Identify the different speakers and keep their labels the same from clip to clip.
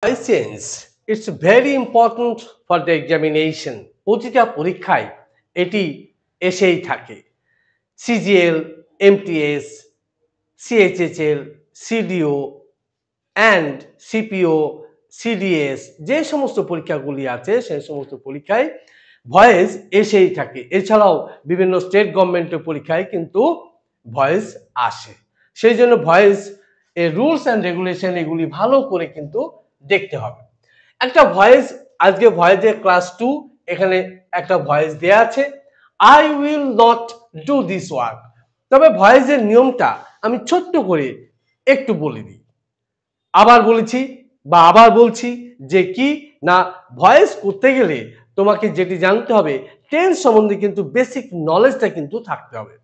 Speaker 1: Voice change, it's very important for the examination. প্রতিটা পরীক্ষায় এটি এসেই থাকে। CGL, MTS, CHSL, CDO and CPO, CDS যে সমস্ত পরীক্ষাগুলি আছে সেই সমস্ত পরীক্ষায় ভয়েস এসেই থাকে। এছাড়াও বিভিন্ন স্টেট গভর্নমেন্টের পরীক্ষায় কিন্তু ভয়েস আসে। সেই জন্য ভয়েস এর রুলস অ্যান্ড রেগুলেশন এগুলি ভালো করে কিন্তু দেখতে হবে। একটা ভয়েস, আজকে ভয়েসের ক্লাস 2, এখানে একটা ভয়েস দেয়া আছে, I will not do this work. তবে ভয়েসের নিয়মটা আমি ছোট্ট করে একটু বলে দিই। আবার বলেছি বা আবার বলছি যে কি না, ভয়েস করতে গেলে তোমাকে যেটি জানতে হবে, টেন্স সম্বন্ধে কিন্তু বেসিক নলেজটা কিন্তু থাকতে হবে।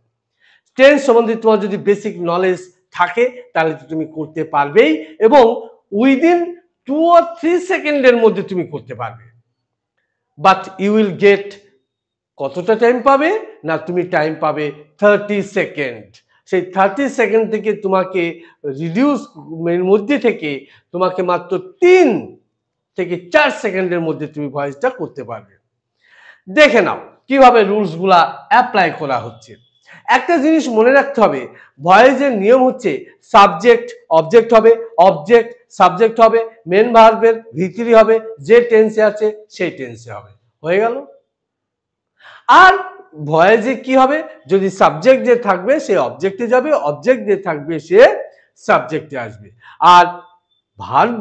Speaker 1: টেন্স সম্বন্ধে তোমার যদি বেসিক নলেজ থাকে তাহলে তুমি করতে পারবেই, এবং উইদিন 2 or 3 সেকেন্ডের মধ্যে তুমি করতে পারবে। বাট ইউ উইল গেট, কতটা টাইম পাবে না, তুমি টাইম পাবে 30 সেকেন্ড। সেই 30 সেকেন্ড থেকে তোমাকে রিডিউস এর মধ্যে থেকে তোমাকে মাত্র 3 থেকে 4 সেকেন্ডের মধ্যে তুমি ভয়েসটা করতে পারবে। দেখে নাও কিভাবে রুলসগুলা অ্যাপ্লাই করা হচ্ছে। একটা জিনিস মনে রাখতে হবে, ভয়েসের নিয়ম হচ্ছে সাবজেক্ট অবজেক্ট হবে, অবজেক্ট সাবজেক্ট হবে, মেন ভার্বের ভিতরি হবে, যে টেন্সে আছে সেই টেন্সে হবে। হয়ে গেল। আর ভয়েসে কি হবে, যদি সাবজেক্ট যে থাকবে সে অবজেক্টে যাবে, অবজেক্ট যে থাকবে সে সাবজেক্টে আসবে। আর ভার্ব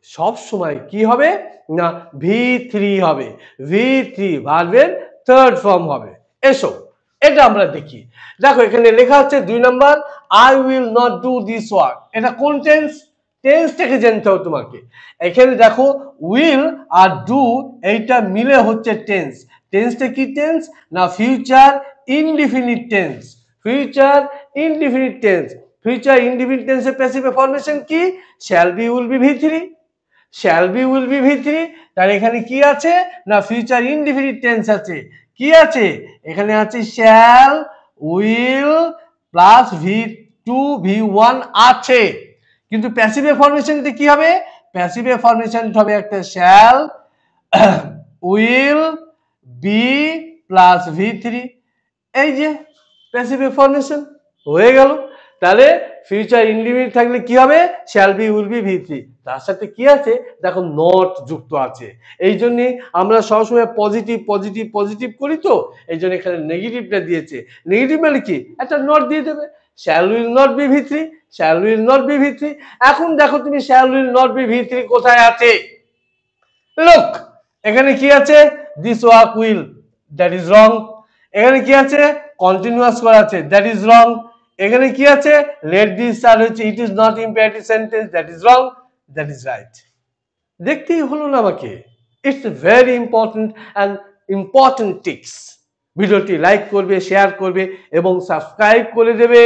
Speaker 1: সব সময় কি হবে না, V3 হবে। V3 ভার্বের থার্ড ফর্ম হবে। এসো এটা আমরা দেখি। দেখো এখানে লেখা আছে 2 number, I will not do this work. এটা কোন টেন্স? টেন্সটাকে জানতে হবে তোমাকে। এখানে দেখো উইল আর ডু এইটা মিলে হচ্ছে টেন্স। টেন্সটা কি টেন্স না, future indefinite tense. Future indefinite tense. Future indefinite টেন্সের প্যাসিভ ফর্মেশন কি? Shall be, will be, V3। Shall be, will be, V3। তার এখানে কি আছে না, ফিউচার ইনডিফিনিট টেন্স আছে। কি আছে এখানে? আছে shall, will plus V2 V1 আছে। কিন্তু প্যাসিভ ফর্মেশনতে কি হবে? প্যাসিভ ফর্মেশন হবে একটা shall, will, B plus V3। এই যে প্যাসিভ ফর্মেশন হয়ে গেল। তাহলে ফিউচার ইনডিফিনিট থাকলে কি হবে? Shall be, will be, V3। তার সাথে কি আছে দেখো, নট যুক্ত আছে। এই জন্য আমরা সবসময় পজিটিভ পজিটিভ পজিটিভ করি, তো এই জন্য এখানে নেগেটিভটা দিয়েছে। নেগেটিভ মানে কি, একটা নট দিয়ে দেবে, shall will not be, V3। Shall will not be, V3। এখন দেখো তুমি shall will not be, V3 কোথায় আছে? লুক, এখানে কি আছে? This work will, that is wrong. এখানে কি আছে? কন্টিনিউয়াস করা আছে, দ্যাট ইজ রং। এখানে কি আছে? লেট দিস আর হচ্ছে it is not imperative sentence, that is wrong, that is right. দেখতেই হলো না আমাকে? It's very important and important tips. ভিডিওটি লাইক করবে, শেয়ার করবে এবং সাবস্ক্রাইব করে দেবে।